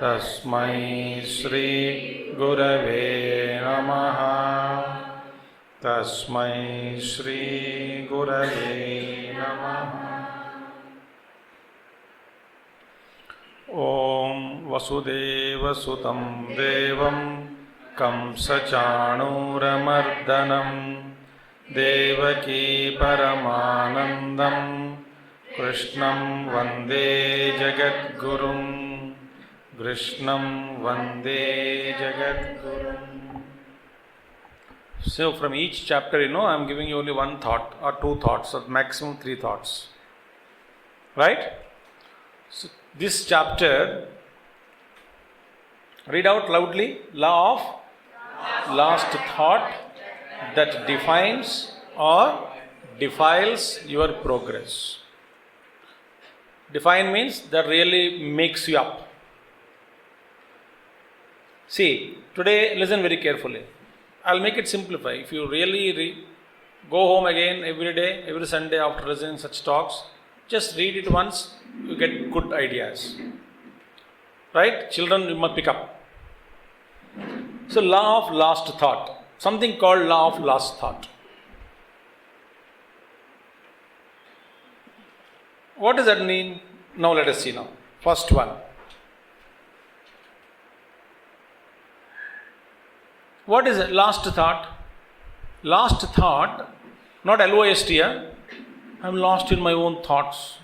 तस्मै श्री गुरवे नमः। तस्मै श्री गुरवे नमः। ॐ वसुदेवसुतं देवं कंसचाणूरमर्दनं देवकी परमानन्दं कृष्णं वन्दे जगद्गुरुं। कृष्णं वन्दे जगद्गुरुम्. So from each chapter, I am giving you only one thought or two thoughts or maximum three thoughts. Right? So this chapter, read out loudly. Law of last thought that defines or defiles your progress. Define means that really makes you up. See, today listen very carefully. I'll make it simplify. If you really go home again every day, every Sunday after listening such talks, just read it once, you get good ideas. Right? Children, you must pick up. So, law of last thought. Something called law of last thought. What does that mean? Now let us see now. First one. What is it? Last thought? Last thought, not LOST here. I'm lost in my own thoughts.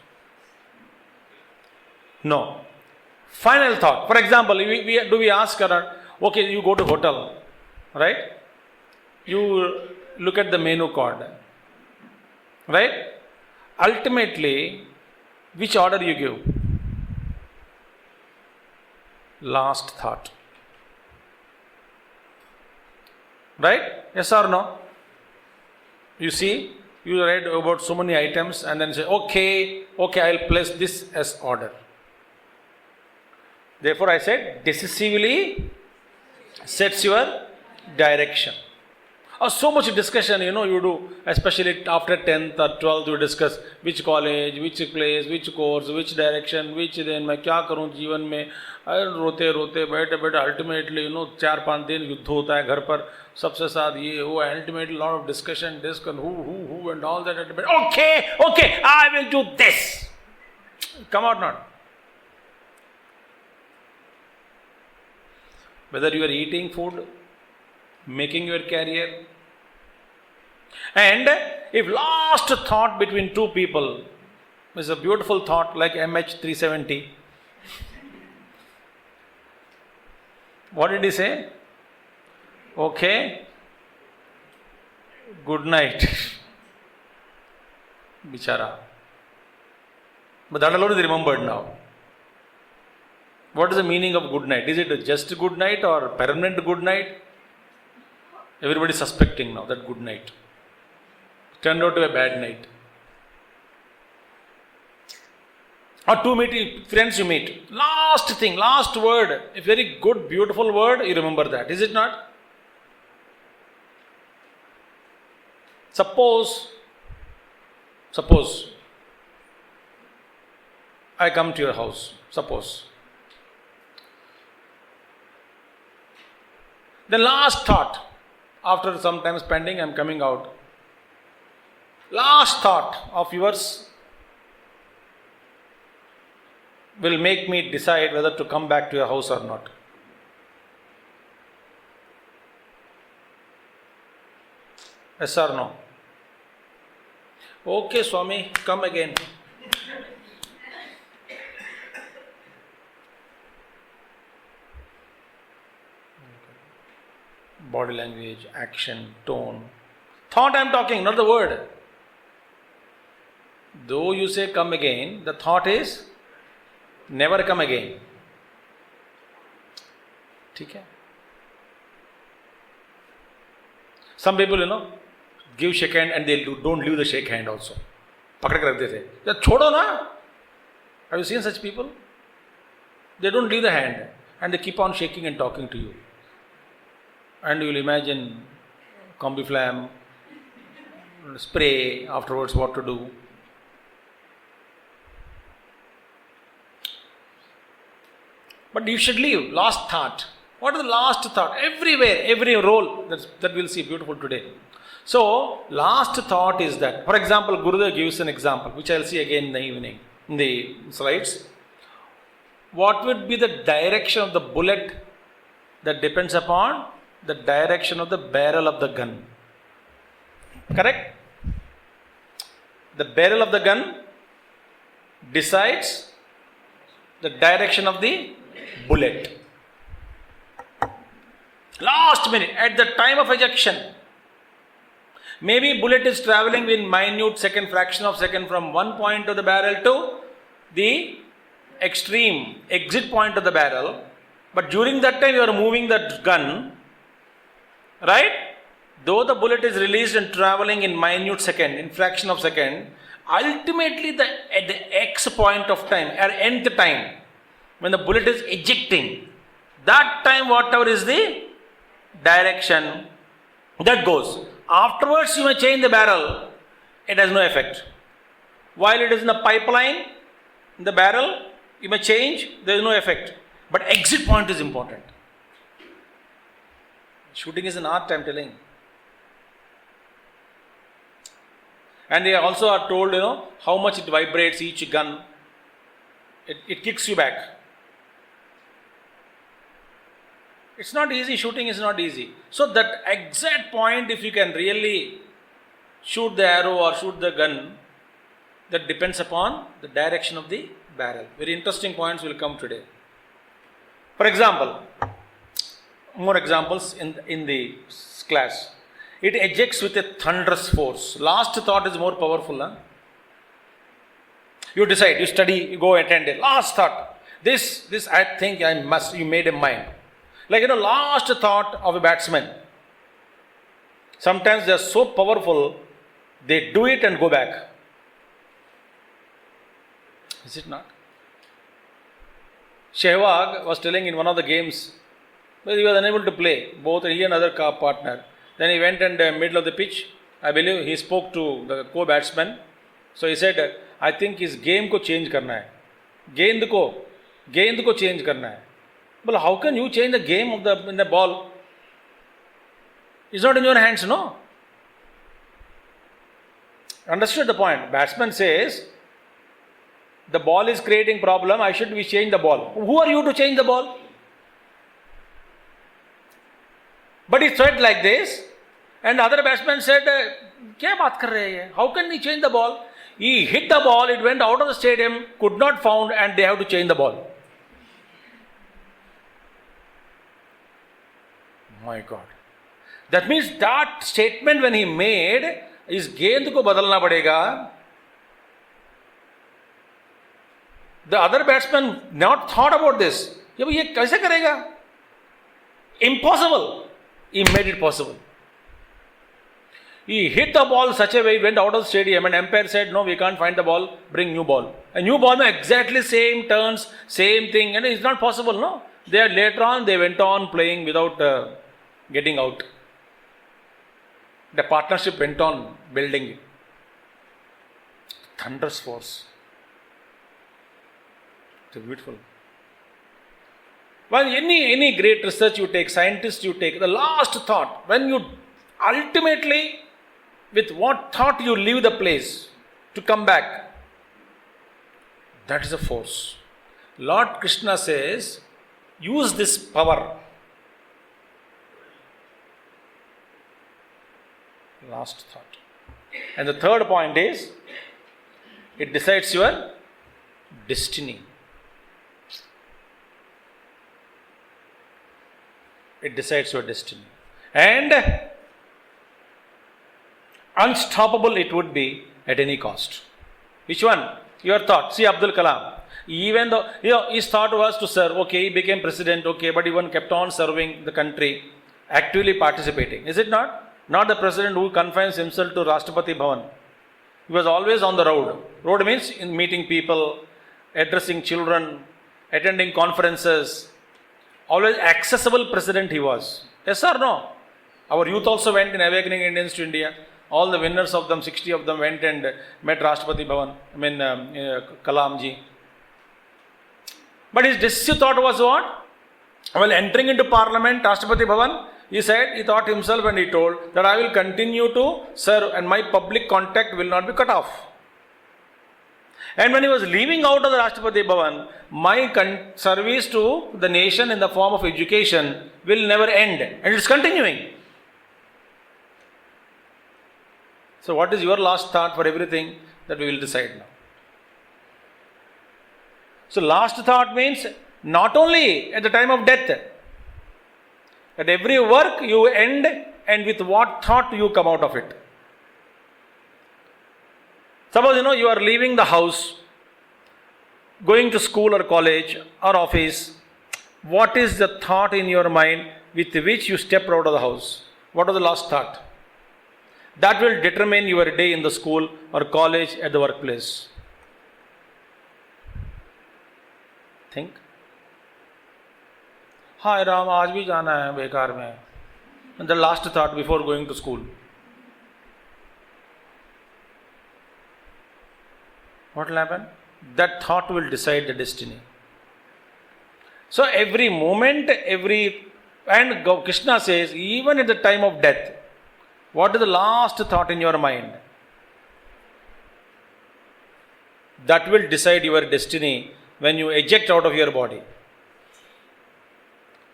No. Final thought. For example, we ask her, okay, you go to hotel, right? You look at the menu card, right? Ultimately, which order you give? Last thought. Right? Yes or no? You see, you read about so many items and then say, okay, I'll place this as order. Therefore, I said, decisively sets your direction. So much discussion, you do, especially after 10th or 12th, you discuss which college, which place, which course, which direction, which then, मैं क्या करूँ जीवन में, रोते रोते बैठे बैठे ultimately, 4-5 दिन युद्ध होता है घर पर, सबसे साथ ये वो, ultimately lot of discussion who and all that. Okay, I will do this. Come out not. Whether you are eating food, making your career, and if last thought between two people is a beautiful thought like MH370, what did he say? Okay, good night. Bichara. But that alone is remembered now. What is the meaning of good night? Is it just good night or permanent good night? Everybody is suspecting now that good night turned out to be a bad night. Or two friends you meet. Last thing, last word, a very good, beautiful word, you remember that. Is it not? Suppose I come to your house. Suppose. The last thought, after some time spending, I am coming out. Last thought of yours, will make me decide whether to come back to your house or not. Yes or no? Okay, Swami, come again. Body language, action, tone. Thought I am talking, not the word. Though you say come again, the thought is never come again. Okay? Some people, give shake hand and they don't leave the shake hand also. पकड़ के रख देते या छोड़ो ना. Have you seen such people? They don't leave the hand and they keep on shaking and talking to you. And you will imagine combi flam, spray afterwards, what to do. But you should leave. Last thought. What is the last thought? Everywhere, every role that we'll see beautiful today. So, last thought is that, for example, Gurudev gives an example, which I'll see again in the evening, in the slides. What would be the direction of the bullet? That depends upon the direction of the barrel of the gun. Correct? The barrel of the gun decides the direction of the bullet. Last minute, at the time of ejection, maybe bullet is traveling in minute second, fraction of second from one point of the barrel to the extreme exit point of the barrel. But during that time you are moving that gun, right? Though the bullet is released and traveling in minute second, in fraction of second, ultimately at the X point of time, at nth time, when the bullet is ejecting, that time whatever is the direction that goes. Afterwards you may change the barrel, it has no effect. While it is in the pipeline, in the barrel, you may change, there is no effect. But exit point is important. Shooting is an art, I am telling. And they also are told, how much it vibrates each gun. It kicks you back. It's not easy, shooting is not easy. So that exact point, if you can really shoot the arrow or shoot the gun, that depends upon the direction of the barrel. Very interesting points will come today. For example, more examples in the class. It ejects with a thunderous force. Last thought is more powerful. Huh? You decide, you study, you go attend it. Last thought. This I think you made a mind. Like, last thought of a batsman. Sometimes they are so powerful, they do it and go back. Is it not? Sehwag was telling in one of the games, but he was unable to play, both he and other partner. Then he went in the middle of the pitch. I believe he spoke to the co-batsman. So he said, I think his game को change करना है. गेंद को change करना है. But how can you change the game of the ball? It's not in your hands, no? Understood the point? Batsman says, the ball is creating problem, I should be change the ball. Who are you to change the ball? But he said like this, and other batsman said, क्या बात कर रहे हैं? How can he change the ball? He hit the ball, it went out of the stadium, could not found, and they have to change the ball. My God. That means that statement when he made, इस गेंद को बदलना पड़ेगा. The other batsman not thought about this. ये कैसे करेगा? Impossible. He made it possible. He hit the ball such a way, it went out of the stadium, and umpire said, no, we can't find the ball, bring new ball. A new ball, exactly same turns, same thing, and it's not possible, no? Later on, they went on playing without getting out. The partnership went on building it. Thunderous force. It's beautiful. Well, any great research you take, scientists you take, the last thought, when you ultimately, with what thought you leave the place to come back, that is a force. Lord Krishna says, use this power. Last thought. And the third point is, it decides your destiny. It decides your destiny. And unstoppable it would be at any cost. Which one? Your thought. See Abdul Kalam. Even though, his thought was to serve. Okay, he became president. Okay, but he kept on serving the country, actively participating. Is it not? Not the president who confines himself to Rashtrapati Bhavan. He was always on the road. Road means in meeting people, addressing children, attending conferences. Always accessible president he was. Yes or no? Our youth also went in Awakening Indians to India. All the winners of them, 60 of them went and met Rashtrapati Bhavan, Kalamji. But his decisive thought was what? While entering into Parliament, Rashtrapati Bhavan, he thought himself and he told that I will continue to serve and my public contact will not be cut off. And when he was leaving out of the Rashtrapati Bhavan, my service to the nation in the form of education will never end. And it's continuing. So what is your last thought for everything that we will decide now? So last thought means not only at the time of death, at every work you end and with what thought you come out of it. Suppose you are leaving the house, going to school or college or office. What is the thought in your mind with which you step out of the house? What was the last thought? That will determine your day in the school or college at the workplace. Think. Hi Ram, आज भी जाना है बेकार में. And the last thought before going to school. What will happen? That thought will decide the destiny. So every moment, and Krishna says, even at the time of death, what is the last thought in your mind? That will decide your destiny when you eject out of your body.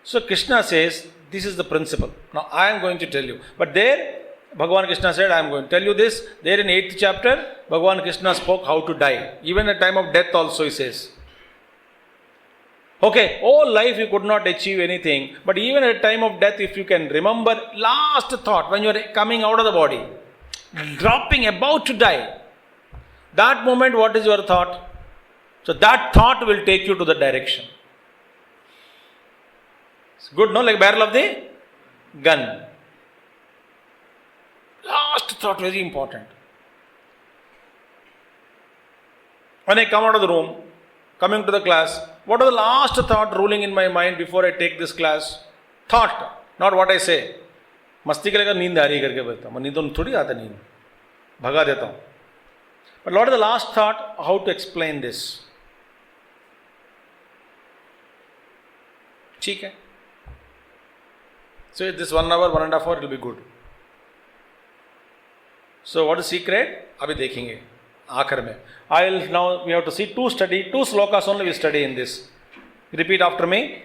So Krishna says, this is the principle. Now I am going to tell you. But there, Bhagavan Krishna said, I am going to tell you this. There in 8th chapter, Bhagavan Krishna spoke how to die. Even at time of death also he says. Okay, all life you could not achieve anything. But even at time of death, if you can remember last thought, when you are coming out of the body, dropping, about to die, that moment what is your thought? So that thought will take you to the direction. It's good, no? Like barrel of the gun. Last thought, very important. When I come out of the room, coming to the class, what is the last thought ruling in my mind before I take this class? Thought, not what I say. मस्ती करेगा नींद आ रही करके बोलता हूँ, नींद तो थोड़ी आता नींद, भगा देता हूँ. But what is the last thought? How to explain this? ठीक है. So this 1 hour, 1.5 hour, it will be good. So what is secret? अभी देखेंगे आखिर में. Now we have to see two slokas only we study in this. Repeat after me.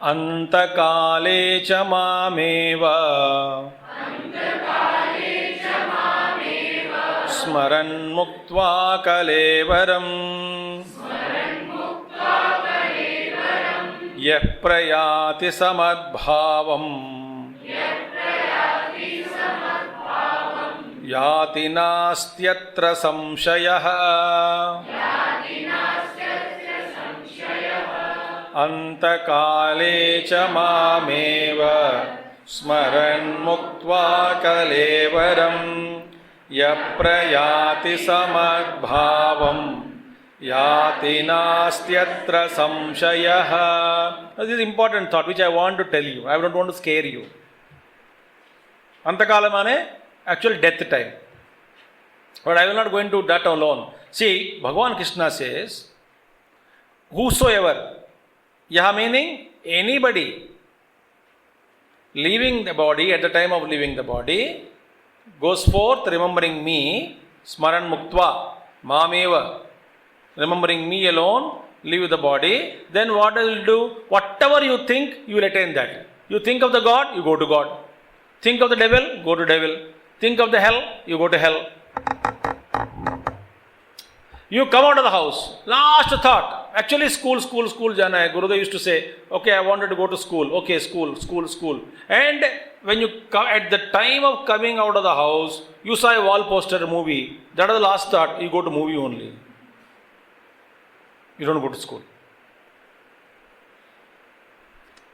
Antakale cha mameva Smaran muktva kalevaram Yah prayati samadbhavam Yati nastyatra samshayah Antakale cha mameva Smaran muktva kalevaram Yaprayati samadbhavam Yati nastyatra samshayah. This is important thought which I want to tell you. I don't want to scare you. Antakala mane actual death time. But I will not go into that alone. See, Bhagavan Krishna says, whosoever, yaha meaning anybody leaving the body, at the time of leaving the body, goes forth remembering me, smaran muktva, mameva, remembering me alone, leave the body, then what will you do? Whatever you think, you will attain that. You think of the God, you go to God. Think of the devil, go to devil. Think of the hell, you go to hell. You come out of the house, last thought, actually school jana hai. Gurudev used to say, okay, I wanted to go to school. Okay, school. And when you at the time of coming out of the house, you saw a wall poster movie. That was the last thought, you go to movie only. You don't go to school.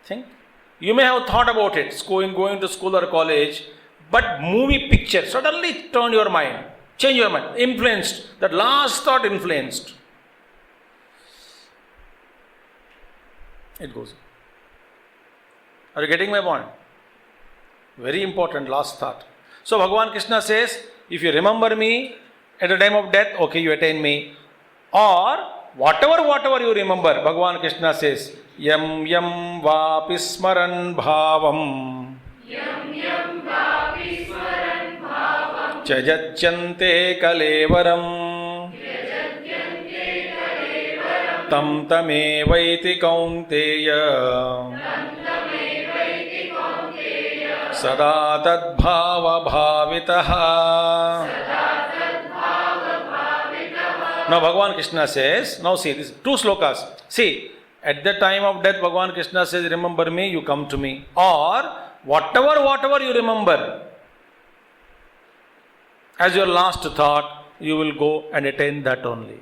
Think. You may have thought about it, going to school or college, but movie picture suddenly turned your mind. Change your mind, influenced. That last thought influenced. It goes. Are you getting my point? Very important last thought. So Bhagavan Krishna says, if you remember me at the time of death, okay, you attain me. Or whatever you remember, Bhagavan Krishna says, yam vapi smaran bhavam. Chajachyante kalevaram tam tamevaiti kaunteya sada tad bhava bhavitaha. Now Bhagavan Krishna says, now see, these two slokas. See, at the time of death, Bhagavan Krishna says, remember me, you come to me. Or whatever you remember, as your last thought, you will go and attain that only.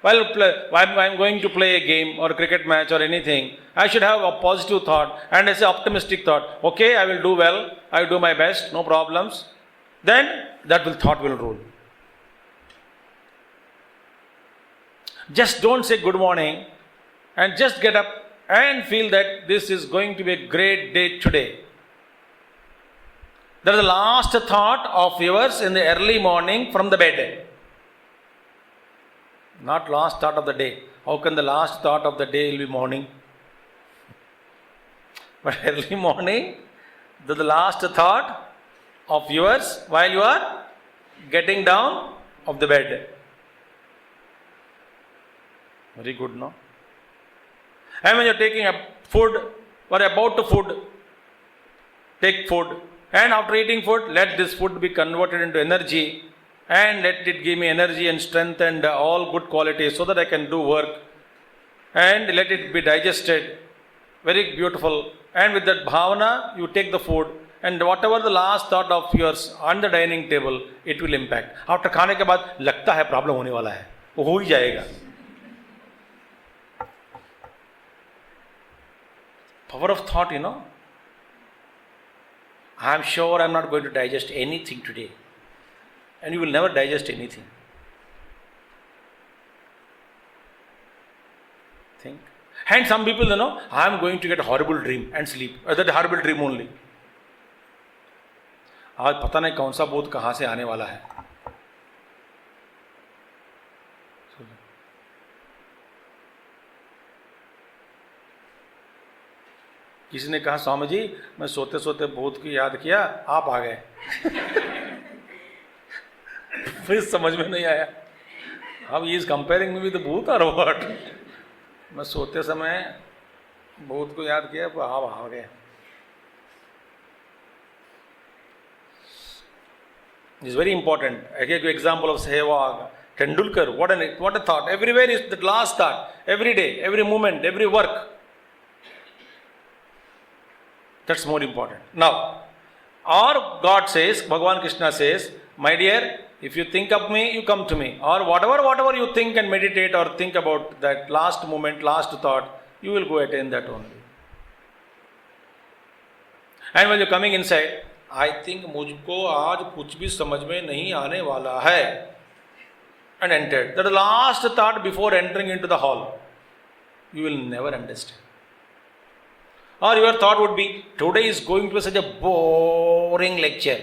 While I'm going to play a game or a cricket match or anything, I should have a positive thought and it's an optimistic thought. Okay, I will do well, I will do my best, no problems. Then that thought will rule. Just don't say good morning and just get up and feel that this is going to be a great day today. That is the last thought of yours in the early morning from the bed. Not last thought of the day. How can the last thought of the day will be morning? But early morning, the last thought of yours while you are getting down of the bed. Very good, no? And when you are taking a food or about to food, take food. And after eating food, let this food be converted into energy and let it give me energy and strength and all good qualities so that I can do work. And let it be digested. Very beautiful. And with that bhavana, you take the food and whatever the last thought of yours on the dining table, it will impact. After खाने के बाद लगता है problem होने वाला है, वो हो ही जाएगा. Power of thought, you know. I am sure I am not going to digest anything today. And you will never digest anything. Think. And some people, you know, I am going to get a horrible dream and sleep. That horrible dream only. आज पता नहीं कौन सा बोध कहाँ से आने वाला है. किसी ने कहा स्वामी जी मैं सोते सोते भूत की याद किया, आप आ गए. फिर समझ में नहीं आया. अब he is comparing me with भूत और व्हाट. मैं सोते समय भूत को याद किया, आप आ गए. It's very important. I gave you example of Sehwag, Tendulkar. What a thought. Everywhere is the last thought. Every day, every moment, every work. That's more important. Now, or God says, Bhagavan Krishna says, my dear, if you think of me, you come to me. Or whatever you think and meditate or think about that last moment, last thought, you will go attain that only. And when you're coming inside, I think मुझको आज कुछ भी समझ में नहीं आने वाला है. And entered. That last thought before entering into the hall, you will never understand. Or your thought would be, today is going to be such a boring lecture.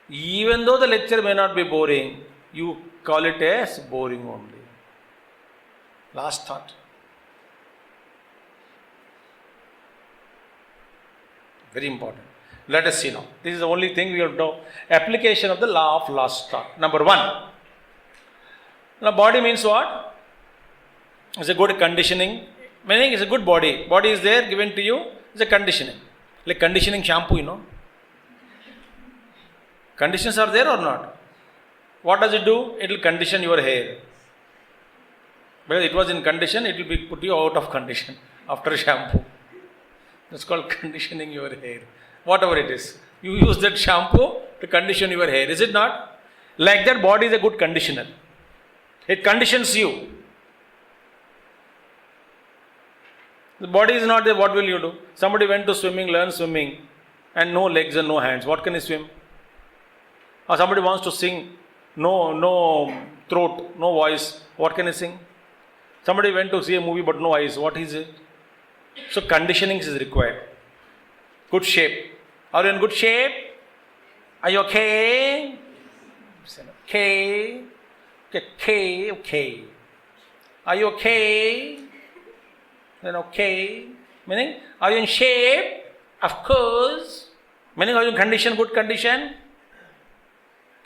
Even though the lecture may not be boring, you call it as boring only. Last thought. Very important. Let us see now. This is the only thing we have to know. Application of the law of last thought. Number one. Now body means what? It's a good conditioning. Meaning it's a good body. Body is there, given to you. It's a conditioning. Like conditioning shampoo, you know. Conditions are there or not? What does it do? It will condition your hair. Because it was in condition, it will be put you out of condition after shampoo. That's called conditioning your hair. Whatever it is. You use that shampoo to condition your hair. Is it not? Like that, body is a good conditioner. It conditions you. The body is not there, what will you do? Somebody went to swimming, learn swimming, and no legs and no hands. What can he swim? Or somebody wants to sing, no throat, no voice. What can he sing? Somebody went to see a movie but no eyes. What is it? So conditioning is required. Good shape. Are you in good shape? Are you okay? Okay. Okay. Are you okay? Then okay. Meaning, are you in shape? Of course. Meaning, are you in condition, good condition?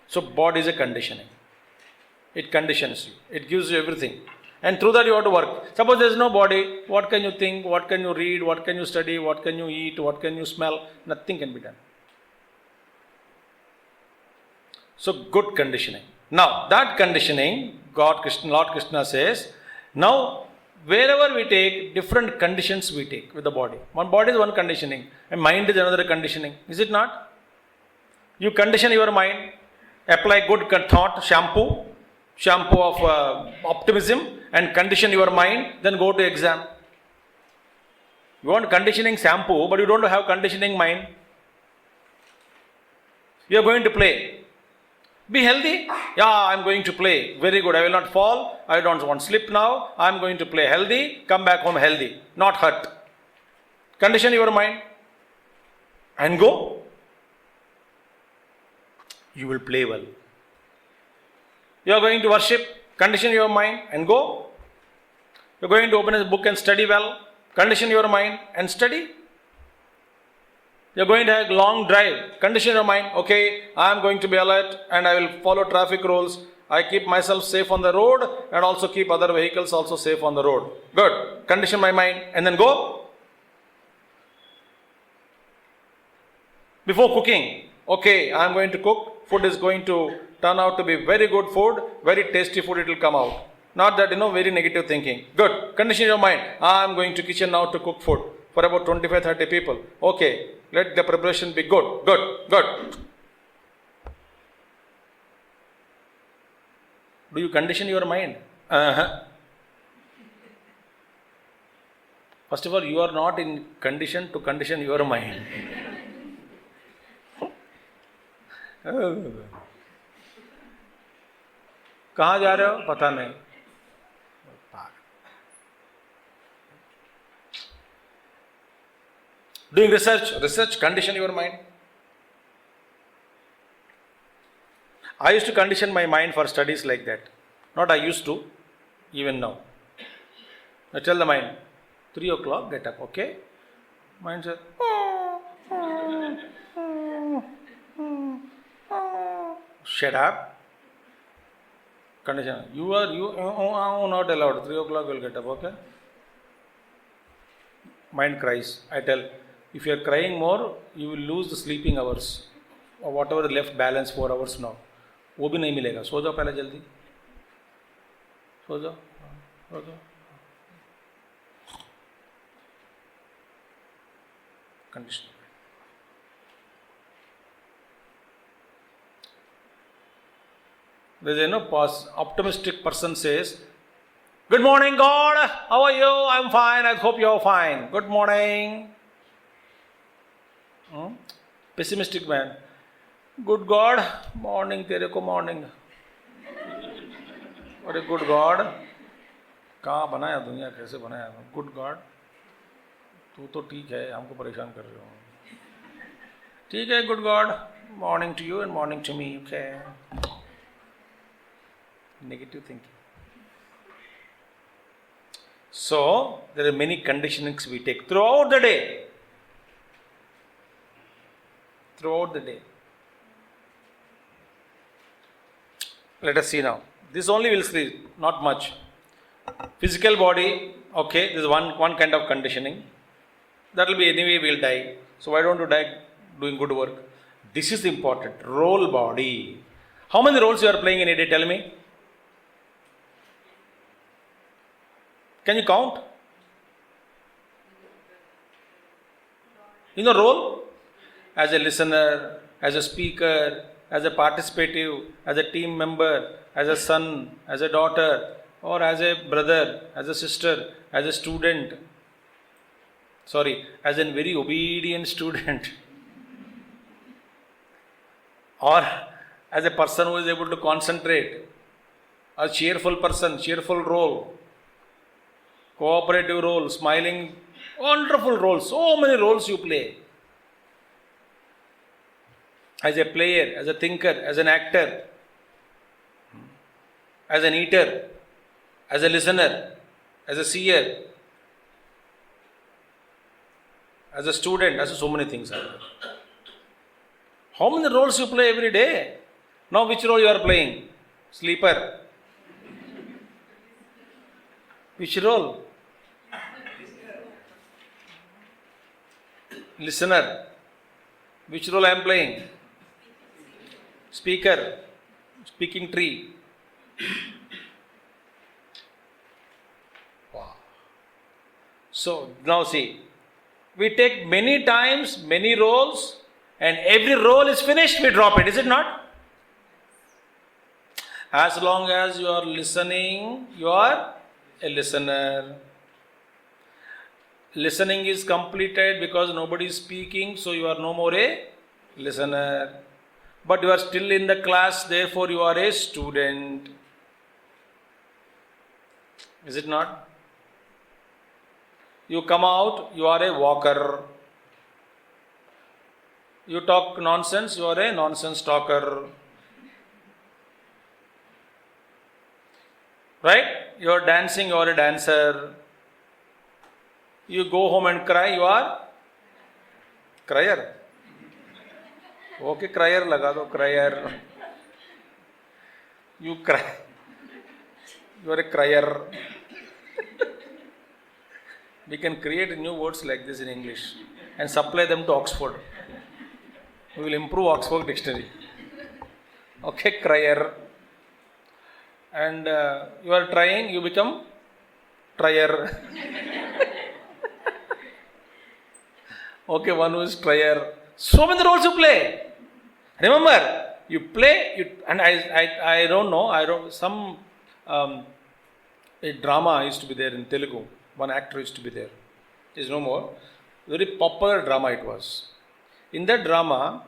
So, body is a conditioning. It conditions you. It gives you everything. And through that you have to work. Suppose there is no body, what can you think, what can you read, what can you study, what can you eat, what can you smell? Nothing can be done. So, good conditioning. Now, that conditioning, Lord Krishna says, now, wherever we take, different conditions we take with the body. One body is one conditioning, and mind is another conditioning. Is it not? You condition your mind, apply good thought, shampoo of optimism, and condition your mind, then go to exam. You want conditioning shampoo, but you don't have conditioning mind. You are going to play. Be healthy. Yeah, I am going to play. Very good. I will not fall. I don't want to slip now. I am going to play healthy. Come back home healthy. Not hurt. Condition your mind. And go. You will play well. You are going to worship. Condition your mind and go. You are going to open a book and study well. Condition your mind and study. You are going to have a long drive. Condition your mind. Okay, I am going to be alert and I will follow traffic rules. I keep myself safe on the road and also keep other vehicles also safe on the road. Good. Condition my mind and then go. Before cooking. Okay, I am going to cook. Food is going to turn out to be very good food. Very tasty food it will come out. Not that, very negative thinking. Good. Condition your mind. I am going to kitchen now to cook food for about 25-30 people. Okay. Let the preparation be good. Do you condition your mind? First of all, you are not in condition to condition your mind. कहाँ जा रहे हो? पता नहीं. Doing research, condition your mind. I used to condition my mind for studies like that. Not I used to, even now. I tell the mind, 3 o'clock, get up, okay? Mind says, shut up. Condition. You are not allowed. 3 o'clock will get up, okay? Mind cries. I tell, if you are crying more, you will lose the sleeping hours or whatever left balance 4 hours now. वो भी नहीं मिलेगा. सो जाओ पहले जल्दी. सो जाओ. Condition. There is optimistic person says, good morning God, how are you? I am fine, I hope you are fine. Good morning. Pessimistic man, good God, morning तेरे को morning. अरे good God, कहाँ बनाया दुनिया, कैसे बनाया? Good God, तू तो ठीक है, हमको परेशान कर रहे हो. ठीक है, good God, morning to you and morning to me, okay? Negative thinking. So, there are many conditionings we take throughout the day. Let us see now. This only will sleep, not much. Physical body, okay, this is one kind of conditioning. That will be anyway, we'll die. So why don't you die doing good work? This is important. Role body. How many roles you are playing in a day? Tell me. Can you count? You know role? As a listener, as a speaker, as a participative, as a team member, as a son, as a daughter, or as a brother, as a sister, as a student. Sorry, as a very obedient student. Or as a person who is able to concentrate. A cheerful person, cheerful role. Cooperative role, smiling, wonderful roles. So many roles you play. As a player, as a thinker, as an actor, as an eater, as a listener, as a seer, as a student, as so many things are there. How many roles you play every day? Now which role you are playing? Sleeper. Which role? Listener. Which role I am playing? Speaker. Speaking tree. Wow. So now see, we take many times, many roles, and every role is finished, we drop it, is it not? As long as you are listening, you are a listener. Listening is completed because nobody is speaking, so you are no more a listener. But you are still in the class, therefore you are a student. Is it not? You come out, you are a walker. You talk nonsense, you are a nonsense talker. Right? You are dancing, you are a dancer. You go home and cry, you are crier. Okay, crier laga do, crier. You cry. You are a crier. We can create new words like this in English and supply them to Oxford. We will improve Oxford dictionary. Okay, crier. And you are trying, you become trier. Okay, one who is trier. So many roles you play. Remember, you play, and I don't know, some a drama used to be there in Telugu. One actor used to be there. There is no more. Very popular drama it was. In that drama,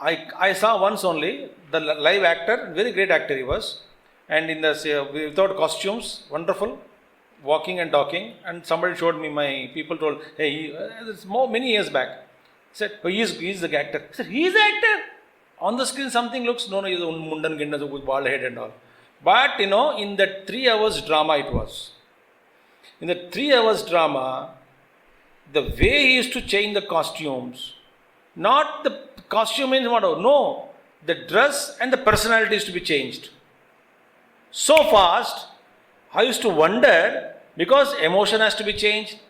I saw once only the live actor, very great actor he was, and in the without costumes, wonderful, walking and talking. And somebody showed me, people told, hey, it's many years back. I said, oh, he is the actor. I said, he is the actor. On the screen something looks, no, he is mundan ginda with bald head and all. But in that 3 hours drama it was. In the 3 hours drama, the way he used to change the costumes, not the costume means what? No, the dress and the personality is to be changed. So fast, I used to wonder, because emotion has to be changed,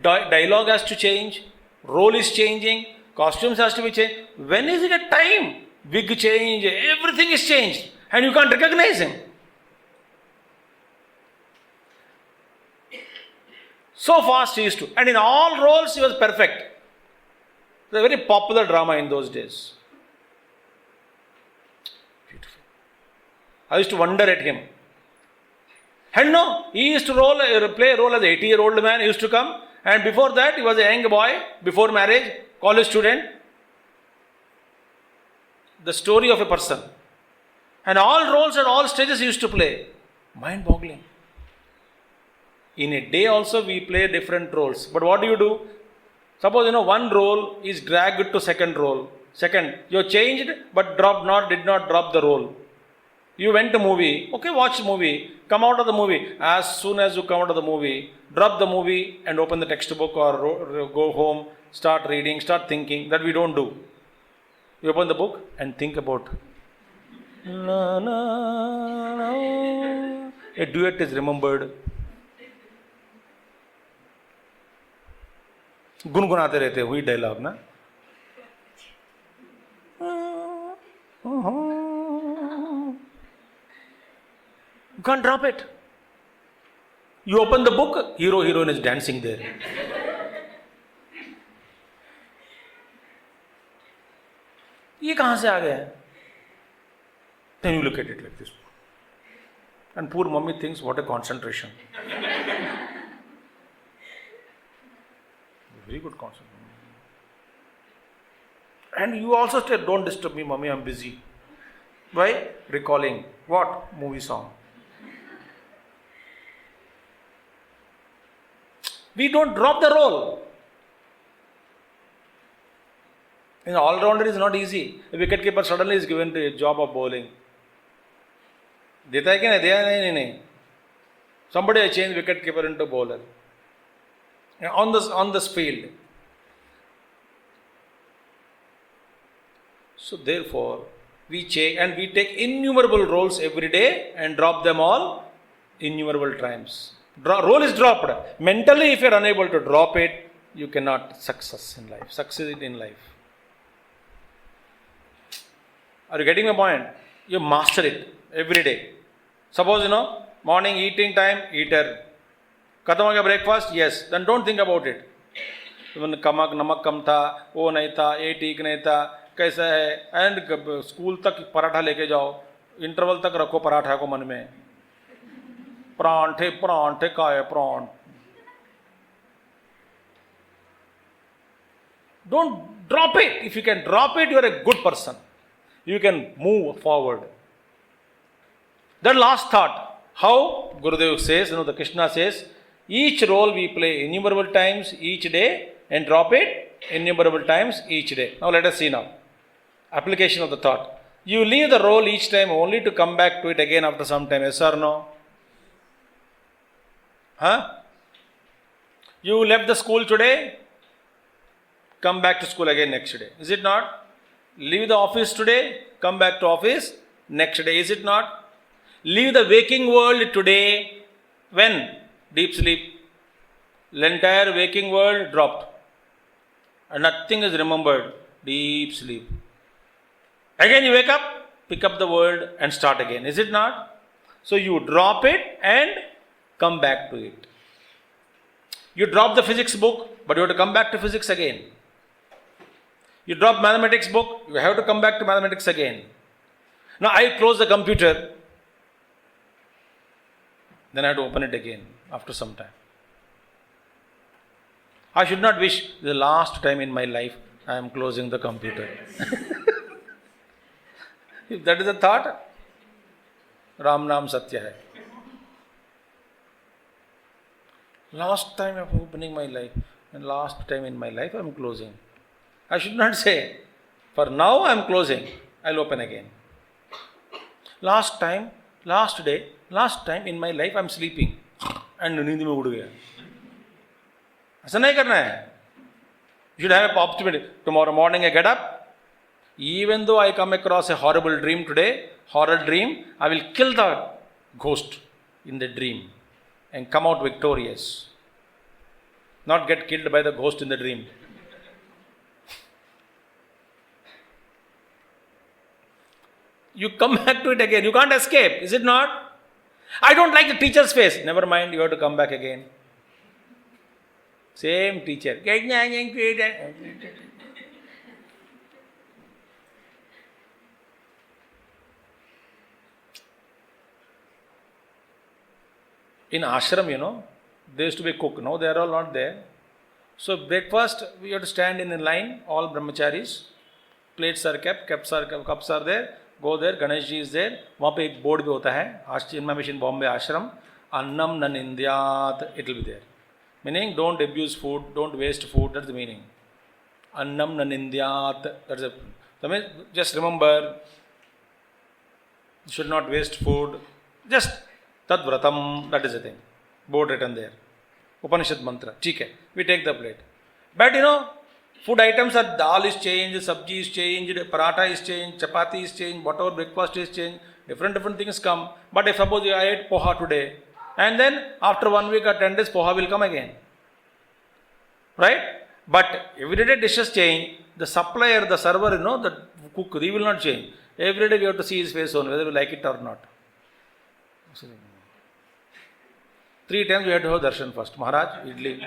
dialogue has to change, role is changing, costumes has to be changed. When is it a time? Wig change, everything is changed, and you can't recognize him. So fast he used to. And in all roles he was perfect. It was a very popular drama in those days. Beautiful. I used to wonder at him. And no, he used to play a role as an 80-year-old man. He used to come. And before that, he was a young boy, before marriage, college student. The story of a person. And all roles at all stages he used to play. Mind-boggling. In a day also we play different roles. But what do? Suppose one role is dragged to second role. Second, you changed but did not drop the role. You went to movie. Okay, watch movie. Come out of the movie. As soon as you come out of the movie, drop the movie and open the textbook or go home, start reading, start thinking. That we don't do. You open the book and think about Na, na, na. A duet is remembered. गुनगुनाते रहते वही dialogue ना. You can't drop it. You open the book, hero heroine is dancing there. ये कहाँ से आ गया है? Then you look at it like this. And poor mummy thinks, what a concentration. Very good concentration. And you also say, don't disturb me, mummy, I'm busy. Why? Recalling what? Movie song. We don't drop the role. An all-rounder is not easy. A wicket keeper suddenly is given the job of bowling. देता है कि नहीं? दिया नहीं. Somebody has changed wicket keeper into bowler. On this field. So therefore, we change and we take innumerable roles every day and drop them all innumerable times. Role is dropped. Mentally, if you are unable to drop it, you cannot succeed in life. Are you getting my point? You master it every day. Suppose, morning eating time, eater. Khatam ho gaya breakfast? Yes. Then don't think about it. Namak kam tha, wo nahi tha, ye ठीक नहीं था, कैसा है, and school तक पराठा लेके जाओ, interval तक रखो पराठा को मन में. परांठे काय prawn. Don't drop it. If you can drop it, you are a good person. You can move forward. Then last thought. How Gurudev says, the Krishna says, each role we play innumerable times each day and drop it innumerable times each day. Now let us see now. Application of the thought. You leave the role each time only to come back to it again after some time. Yes or no? You left the school today, come back to school again next day. Is it not? Leave the office today, come back to office next day. Is it not? Leave the waking world today. When? Deep sleep. The entire waking world dropped. And nothing is remembered. Deep sleep. Again you wake up, pick up the world and start again. Is it not? So you drop it and come back to it. You drop the physics book, but you have to come back to physics again. You drop mathematics book, you have to come back to mathematics again. Now I close the computer, then I have to open it again after some time. I should not wish the last time in my life I am closing the computer. If that is a thought, Ram Naam Satya hai. Last time I am opening my life, and last time in my life I am closing. I should not say, for now I am closing, I will open again. Last time, last day, last time in my life I am sleeping. And नींद में उड़ गया. ऐसा नहीं करना है. You should have an opportunity. Tomorrow morning I get up. Even though I come across a horrible dream today, horror dream, I will kill the ghost in the dream and come out victorious. Not get killed by the ghost in the dream. You come back to it again. You can't escape, is it not? I don't like the teacher's face. Never mind, you have to come back again. Same teacher. In ashram, there used to be a cook. Now they are all not there. So breakfast, we have to stand in a line, all brahmacharis. Plates are kept, cups are there. Go there, Ganesh ji is there. वहाँ पे एक board भी होता है. Chinmay Mission Bombay Ashram. Annam na nindyat. It will be there. Meaning, don't abuse food, don't waste food. That's the meaning. Annam na nindyat. That's it. Just remember, you should not waste food. Just tad vratam. That is the thing. Board written there. Upanishad mantra. ठीक है. We take the plate. But Food items are dal is changed, sabji is changed, paratha is changed, chapati is changed, whatever breakfast is changed, different things come. But if suppose I ate poha today, and then after 1 week or 10 days, poha will come again. Right? But everyday dishes change. The supplier, the server, the cook, he will not change. Every day we have to see his face on whether we like it or not. 3 times we have to have darshan first. Maharaj, idli.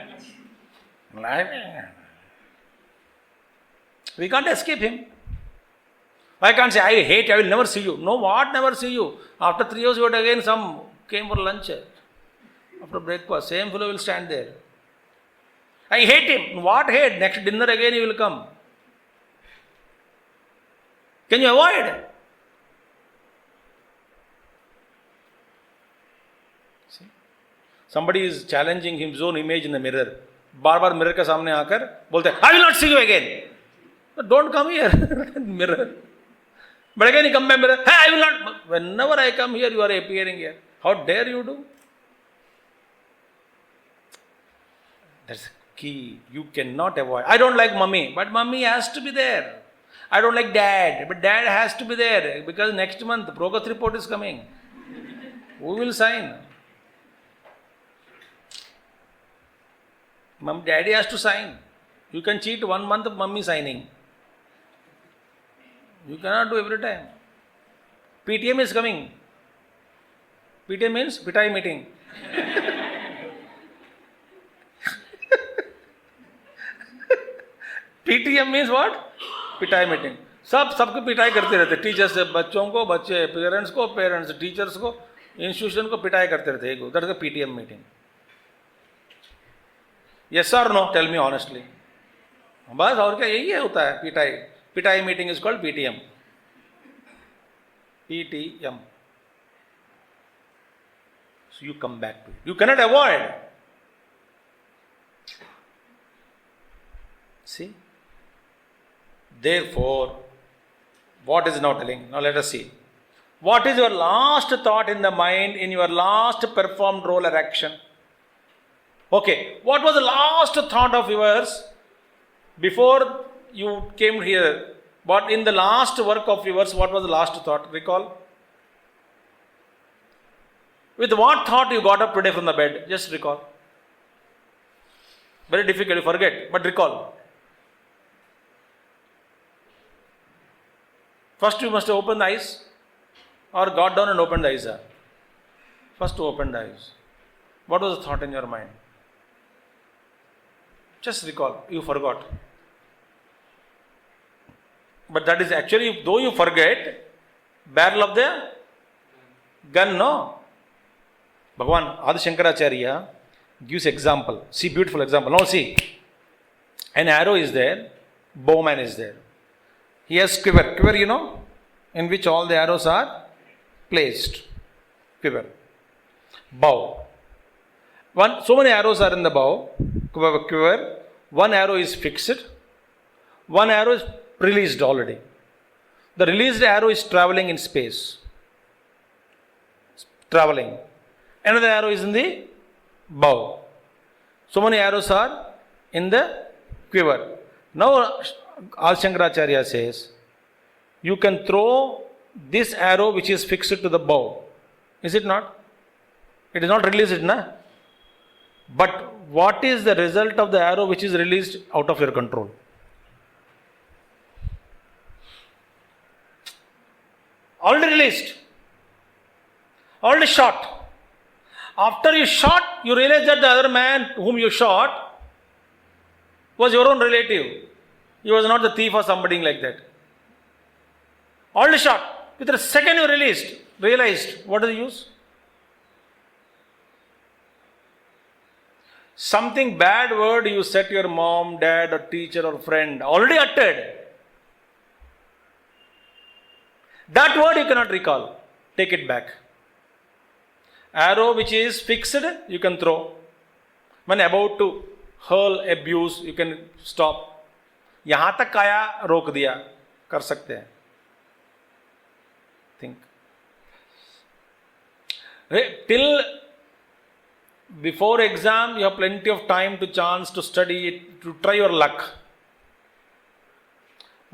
We can't escape him. I can't say, I hate, I will never see you. No, what never see you? After 3 years, you had again some came for lunch. After breakfast, same fellow will stand there. I hate him. What hate? Next dinner again he will come. Can you avoid? See? Somebody is challenging his own image in the mirror. Bar mirror के सामने आकर बोलते हैं, I will not see you again. Don't come here, mirror. But again, you come back, mirror. Hey, I will not. Whenever I come here, you are appearing here. How dare you do? That's key. You cannot avoid. I don't like mummy, but mummy has to be there. I don't like dad, but dad has to be there because next month the progress report is coming. Who will sign? Daddy has to sign. You can cheat 1 month of mummy signing. You cannot do every time. PTM is coming. PTM means Pitai meeting. PTM means what? पिटाई meeting. सबको पिटाई करते रहते, teachers से बच्चों को, बच्चे parents को, पेरेंट्स टीचर्स को, इंस्टीट्यूशन को पिटाई करते रहते. एक that is the PTM meeting. Yes और नो? Tell me honestly. बस और क्या, यही होता है पिटाई. पिटाई meeting is called PTM. PTM. So you come back to it. You cannot avoid. See? Therefore, what is now telling? Now let us see. What is your last thought in the mind in your last performed role or action? Okay, what was the last thought of yours before you came here? But in the last work of yours, what was the last thought? Recall. With what thought you got up today from the bed? Just recall. Very difficult, you forget, but recall. First you must open the eyes or got down and opened the eyes. First to open the eyes. What was the thought in your mind? Just recall. You forgot. But that is actually, though you forget, barrel of the gun, no? Bhagavan Adi Shankaracharya gives example. See, beautiful example. Now see, an arrow is there, bowman is there. He has quiver, in which all the arrows are placed. Quiver. Bow. So many arrows are in the bow, quiver. One arrow is fixed. One arrow is released already. The released arrow is traveling in space. Traveling. Another arrow is in the bow. So many arrows are in the quiver. Now, Adi Shankaracharya says, you can throw this arrow which is fixed to the bow. Is it not? It is not released, na? But what is the result of the arrow which is released out of your control? Already released. Already shot. After you shot, you realize that the other man whom you shot was your own relative. He was not the thief or somebody like that. Already shot. With the second you realized, what is the use? Something bad word you said to your mom, dad or teacher or friend, already uttered. That word you cannot recall. Take it back. Arrow which is fixed, you can throw. When about to hurl abuse, you can stop. यहाँ तक आया, रोक दिया, कर सकते हैं. Think. Till before exam, you have plenty of time to chance to study, to try your luck.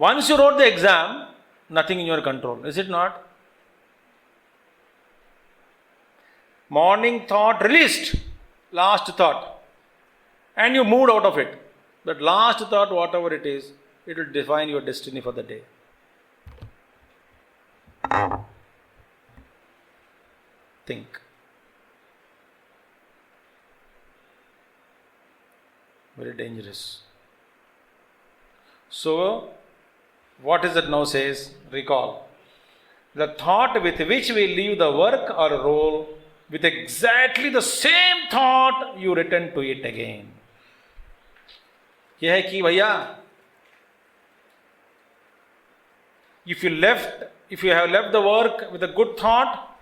Once you wrote the exam, nothing in your control, is it not? Morning thought released, last thought, and you moved out of it. That last thought, whatever it is, it will define your destiny for the day. Think. Very dangerous. So, what is it now says? Recall. The thought with which we leave the work or role, with exactly the same thought, you return to it again. यह है कि भैया, if you have left the work with a good thought,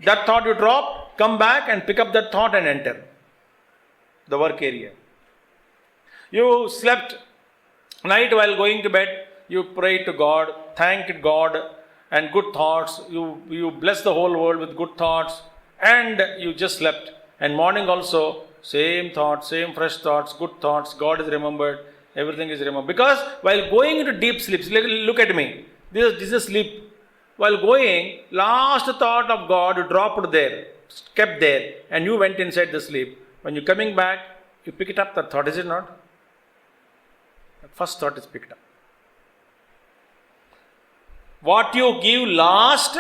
that thought you drop, come back and pick up that thought and enter the work area. You slept night while going to bed, you prayed to God, thanked God, and good thoughts. You bless the whole world with good thoughts, and you just slept. And morning also, same thoughts, same fresh thoughts, good thoughts. God is remembered, everything is remembered. Because while going into deep sleep, look at me. This is sleep. While going, last thought of God, you dropped there, kept there, and you went inside the sleep. When you're coming back, you pick it up, that thought, is it not? That first thought is picked up. What you give last,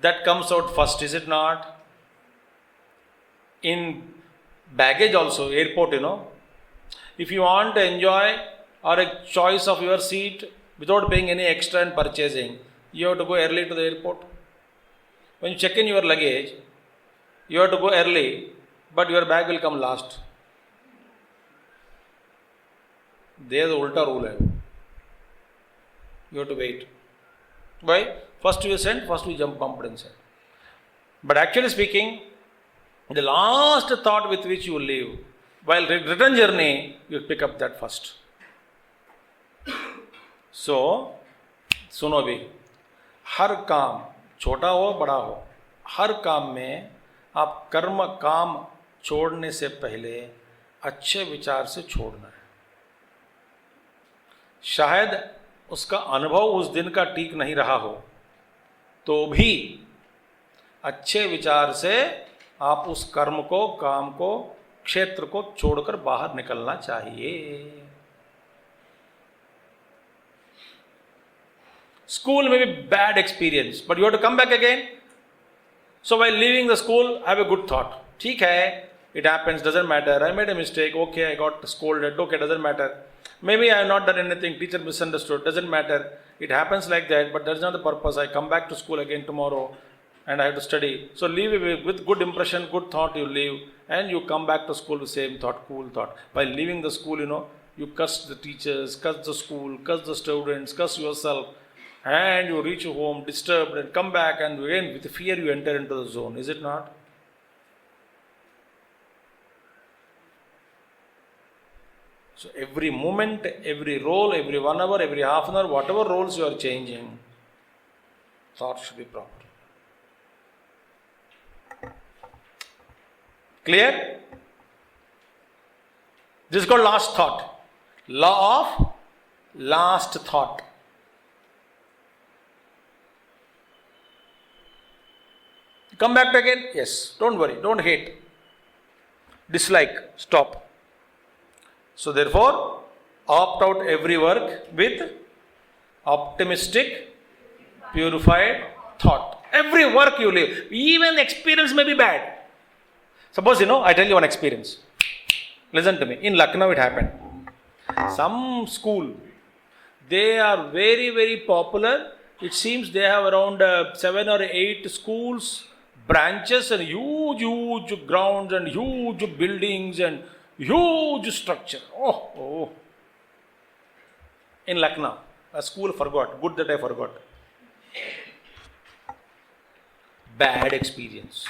that comes out first, is it not? In baggage also, airport, if you want to enjoy or a choice of your seat without paying any extra and purchasing, you have to go early to the airport. When you check in your luggage, you have to go early, but your bag will come last. There the ulta rule hai. You have to wait. Why? First you send, first you bumped inside. But actually speaking, the last thought with which you leave, while return journey, you pick up that first. So, सुनो भी, हर काम छोटा हो बड़ा हो, हर काम में आप कर्म काम छोड़ने से पहले अच्छे विचार से छोड़ना है. शायद उसका अनुभव उस दिन का ठीक नहीं रहा हो, तो भी अच्छे विचार से आप उस कर्म को, काम को, क्षेत्र को छोड़कर बाहर निकलना चाहिए. School may be bad experience, but you have to come back again. So while leaving the school, have a good thought. ठीक है, it happens, doesn't matter. I made a mistake. Okay, I got scolded. Okay, doesn't matter. Maybe I have not done anything. Teacher misunderstood. Doesn't matter. It happens like that, but that's not the purpose. I come back to school again tomorrow, and I have to study. So leave with good impression, good thought. You leave, and you come back to school with same thought, cool thought. While leaving the school, you curse the teachers, curse the school, curse the students, curse yourself. And you reach home disturbed and come back, and again with fear you enter into the zone. Is it not? So every moment, every role, every 1 hour, every half an hour, whatever roles you are changing, thought should be proper. Clear? This is called last thought. Law of last thought. Come back again? Yes. Don't worry. Don't hate. Dislike. Stop. So therefore, opt out every work with optimistic, purified thought. Every work you live. Even experience may be bad. Suppose, I tell you one experience. Listen to me. In Lucknow it happened. Some school, they are very, very popular. It seems they have around 7 or 8 schools, branches, and huge grounds and huge buildings and huge structure. Oh. In Lucknow, a school forgot. Good that I forgot. Bad experience.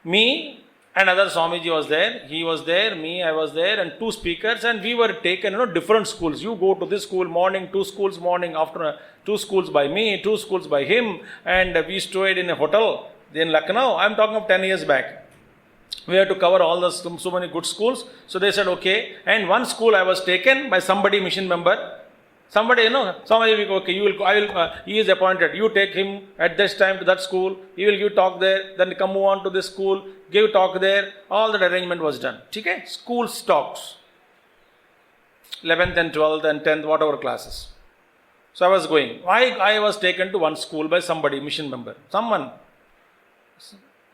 Me and other Swamiji was there. He was there, me, I was there, and 2 speakers, and we were taken, different schools. You go to this school morning, 2 schools morning, afternoon, 2 schools by me, 2 schools by him, and we stayed in a hotel in Lucknow. I'm talking of 10 years back. We had to cover all so many good schools. So they said, okay. And one school I was taken by somebody, mission member. Somebody, somebody will go, okay, you will go, I will, he is appointed. You take him at this time to that school. He will give talk there. Then come move on to this school, give talk there. All that arrangement was done. Okay? School talks. 11th and 12th and 10th, whatever classes. So I was going. I was taken to one school by somebody, mission member, someone.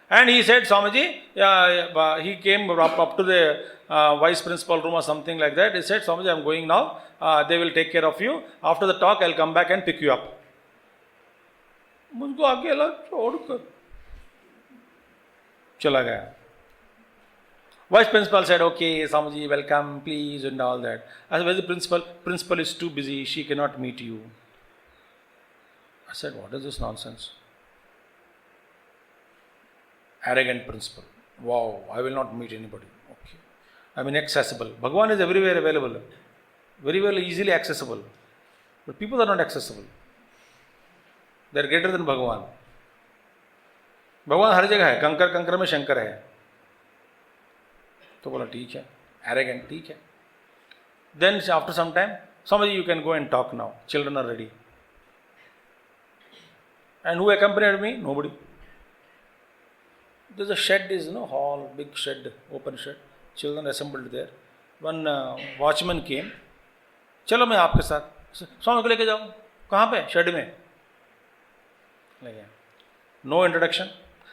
And he said, Swamiji, he came up to the vice principal room or something like that. He said, Swamiji, I am going now. They will take care of you. After the talk, I will come back and pick you up. मुझको अकेला छोड़कर चला गया. Vice principal said, okay, Swamiji, welcome, please, and all that. I said, where's the principal? Principal is too busy. She cannot meet you. I said, what is this nonsense? Arrogant principal. Wow, I will not meet anybody. Okay. I am inaccessible. Bhagavan is everywhere available. Very well, easily accessible. But people are not accessible. They are greater than Bhagavan. Bhagavan हर जगह है. कंकर कंकर में शंकर है. तो बोला ठीक है. Arrogant, ठीक है. Then after some time, somebody you can go and talk now. Children are ready. And who accompanied me? Nobody. There's a shed, hall, big shed, open shed. Children assembled there. One watchman came. चलो मैं आपके साथ स्वामी को लेके जाऊँ. कहाँ पे? Shade में. No introduction.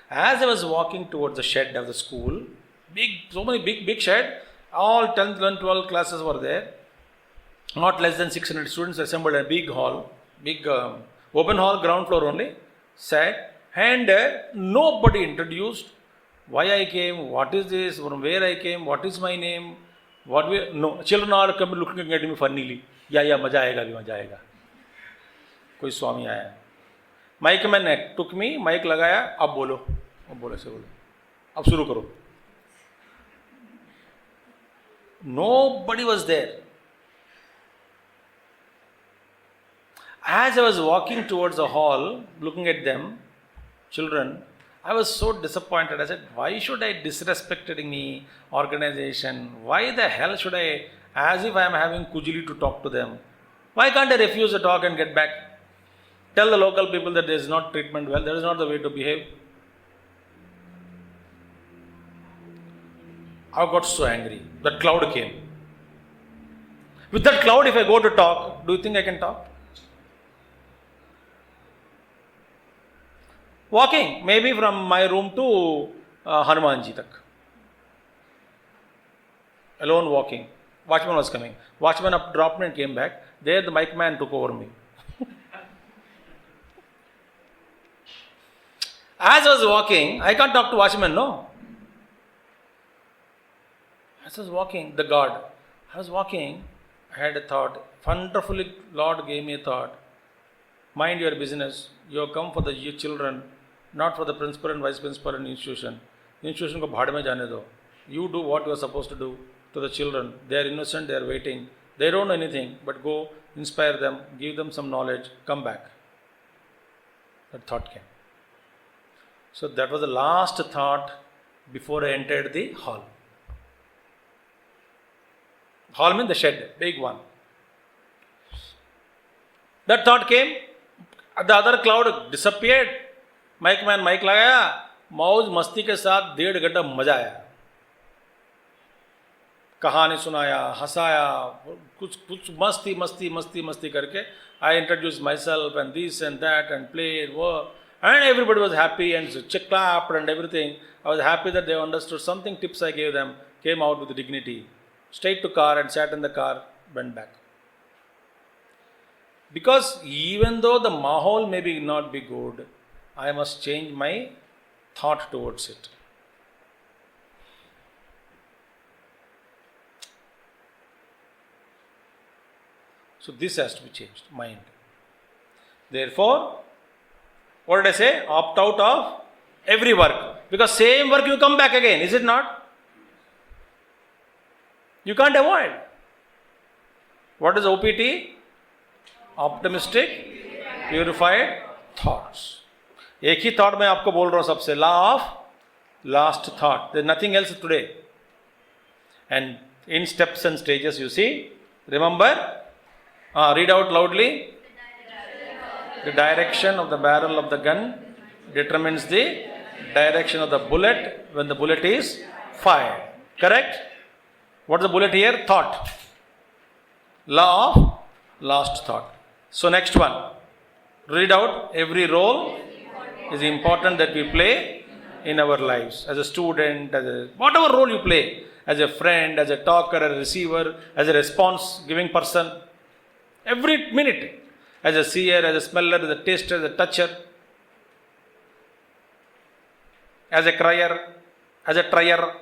As I was walking towards the shed of the school, so many big shed, all 10th and 12th classes were there. Not less than 600 students assembled in a big hall, big open hall, ground floor only, sat, and nobody introduced why I came, what is this, from where I came, what is my name, no, children are coming looking at me funnily. या मजा आएगा भी मजा आएगा. कोई स्वामी आया. Mic man टुक मी, mic लगाया, अब बोलो से बोलो, अब शुरू करो. Nobody was there. As I was walking towards the hall, looking at them, children, I was so disappointed. I said, why should I disrespect me organization? Why the hell should I, as if I am having kujili to talk to them? Why can't I refuse the talk and get back? Tell the local people that there is not treatment well, that is not the way to behave. I got so angry. That cloud came. With that cloud, if I go to talk, do you think I can talk? Walking, maybe from my room to Hanumanji tak. Alone walking. Watchman was coming. Watchman dropped me and came back. There the mic man took over me. As I was walking, I can't talk to watchman, no. As I was walking, the God, I was walking, I had a thought. Wonderfully, Lord gave me a thought. Mind your business. You have come for the children, not for the principal and vice principal and institution. Institution ko bhaad mein jaane do. You do what you are supposed to do to the children. They are innocent, they are waiting. They don't know anything, but go, inspire them, give them some knowledge, come back. That thought came. So that was the last thought before I entered the hall. Hall means the shed, big one. That thought came, the other cloud disappeared. Mic man mic लगाया, मौज मस्ती के साथ 1.5 घंटा मजा आया. कहानी सुनाया, हंसाया, कुछ मस्ती करके I introduced myself and this and that and played, work, and everybody was happy and clapped and everything. I was happy that they understood something. Tips I gave them came out with dignity. Straight to car and sat in the car, went back. Because even though the mahol may not be good, I must change my thought towards it. So this has to be changed, mind. Therefore, what did I say? Opt out of every work. Because same work you come back again, is it not? You can't avoid. What is OPT? Optimistic, purified thoughts. एक ही thought मैं आपको बोल रहा हूँ सबसे. Law of last thought. There is nothing else today. And in steps and stages you see, remember, Read out loudly. The direction of the barrel of the gun determines the direction of the bullet when the bullet is fired. Correct? What is the bullet here? Thought. Law of last thought. So next one. Read out. Every role is important that we play in our lives. As a student, whatever role you play. As a friend, as a talker, a receiver, as a response giving person. Every minute. As a seer, as a smeller, as a taster, as a toucher. As a crier, as a trier.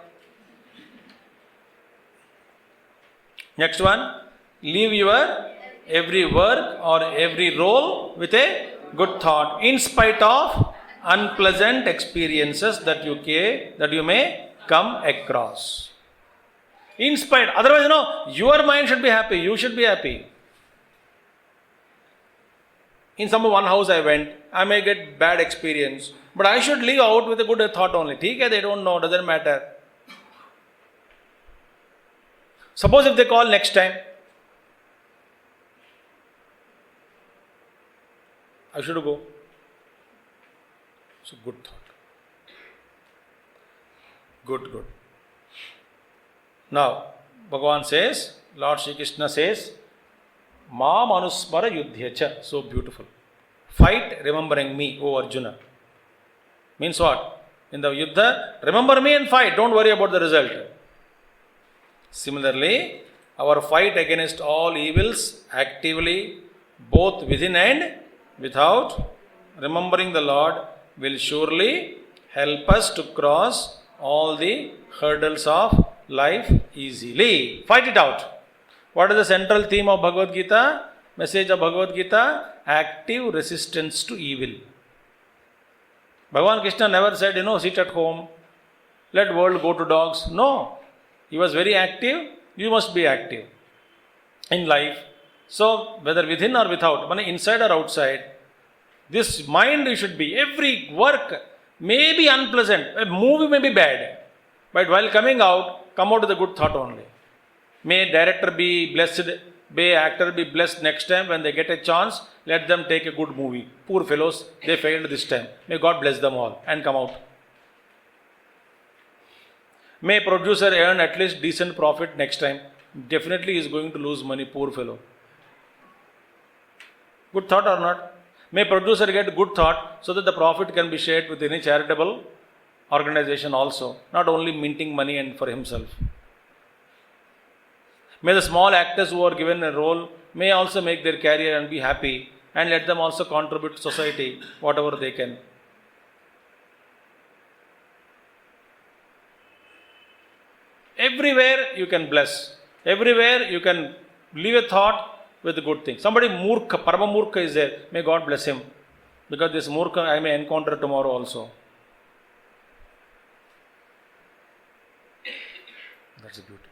Next one. Leave your every work or every role with a good thought in spite of unpleasant experiences that you may come across. In spite, otherwise, your mind should be happy, you should be happy. In one house I went, I may get bad experience, but I should leave out with a good thought only. They don't know, doesn't matter. Suppose if they call next time, I should go. So good thought. Good. Now, Bhagavan says, Lord Shri Krishna says, Mam Anusmara Yudhyacha. So beautiful. Fight remembering me, O Arjuna. Means what? In the Yuddha, remember me and fight. Don't worry about the result. Similarly, our fight against all evils actively, both within and without, remembering the Lord will surely help us to cross all the hurdles of life easily. Fight it out. What is the central theme of Bhagavad Gita? Message of Bhagavad Gita? Active resistance to evil. Bhagavan Krishna never said, sit at home, let world go to dogs. No. He was very active. You must be active in life. So, whether within or without, inside or outside, this mind you should be. Every work may be unpleasant. A movie may be bad. But while coming out, come out with a good thought only. May director be blessed, may actor be blessed next time when they get a chance, let them take a good movie. Poor fellows, they failed this time. May God bless them all and come out. May producer earn at least decent profit next time. Definitely he is going to lose money, poor fellow. Good thought or not? May producer get good thought so that the profit can be shared with any charitable organization also, not only minting money and for himself. May the small actors who are given a role may also make their career and be happy, and let them also contribute to society whatever they can. Everywhere you can bless. Everywhere you can leave a thought with good things. Somebody Murkha, Parama Murkha is there. May God bless him. Because this Murkha I may encounter tomorrow also. That's the beauty.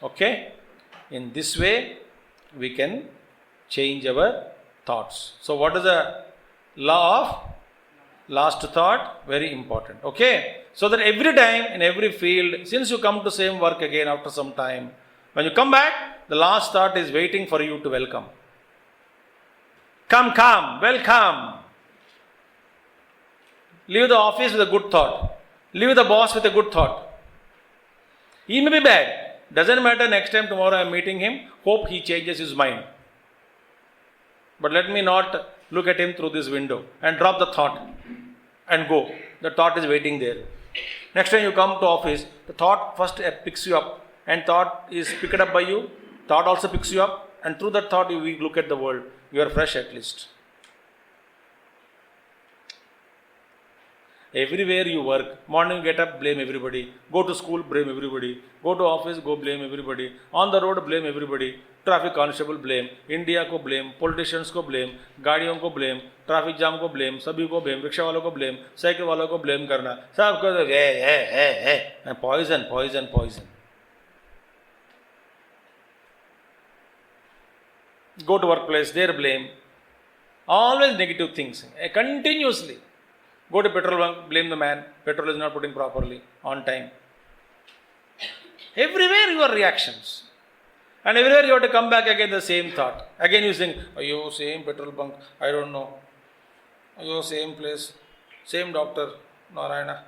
Okay? In this way, we can change our thoughts. So, what is the law of last thought? Very important. Okay? So that every time, in every field, since you come to same work again after some time, when you come back, the last thought is waiting for you to welcome. Come, welcome. Leave the office with a good thought. Leave the boss with a good thought. He may be bad. Doesn't matter, next time, tomorrow I am meeting him. Hope he changes his mind. But let me not look at him through this window and drop the thought and go. The thought is waiting there. Next time you come to office, the thought first picks you up and thought is picked up by you. Thought also picks you up and through that thought you look at the world. You are fresh at least. Everywhere you work, morning get up, blame everybody. Go to school, blame everybody. Go to office, go blame everybody. On the road, blame everybody. Traffic constable, blame. India ko blame. Politicians ko blame. गाड़ियों को blame. Traffic jam को blame. सभी को blame. Rickshaw वालों को blame. Cycle वालों को blame करना. सब को poison. Go to workplace, there blame. Always negative things. Continuously. Go to petrol bunk, blame the man. Petrol is not putting properly, on time. Everywhere your reactions. And everywhere you have to come back again the same thought. Again you think, ayo, same petrol bunk, I don't know. Ayo, same place, same doctor, Narayana.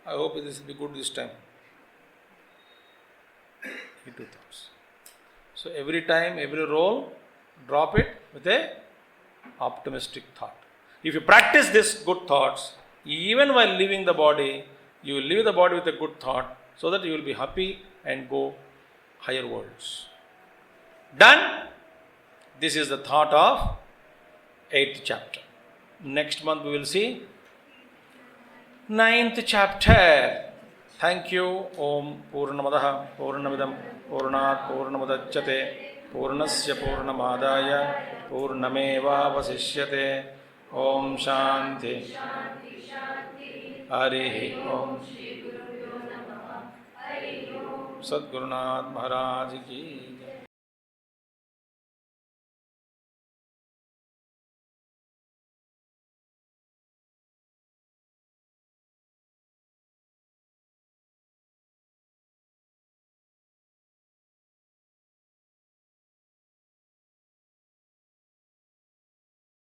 I hope this will be good this time. Two thoughts. So every time, every role, drop it with a optimistic thought. If you practice this good thoughts, even while leaving the body, you will leave the body with a good thought so that you will be happy and go higher worlds. Done? This is the thought of 8th chapter. Next month we will see 9th chapter. Thank you. Om Purnamadaha Purnamidam Purnat Purnamudachyate Purnasya Purnamadaya Purnameva Vasishyate. Om Shanti Harihi Om Sadgurunath Maharaj Ki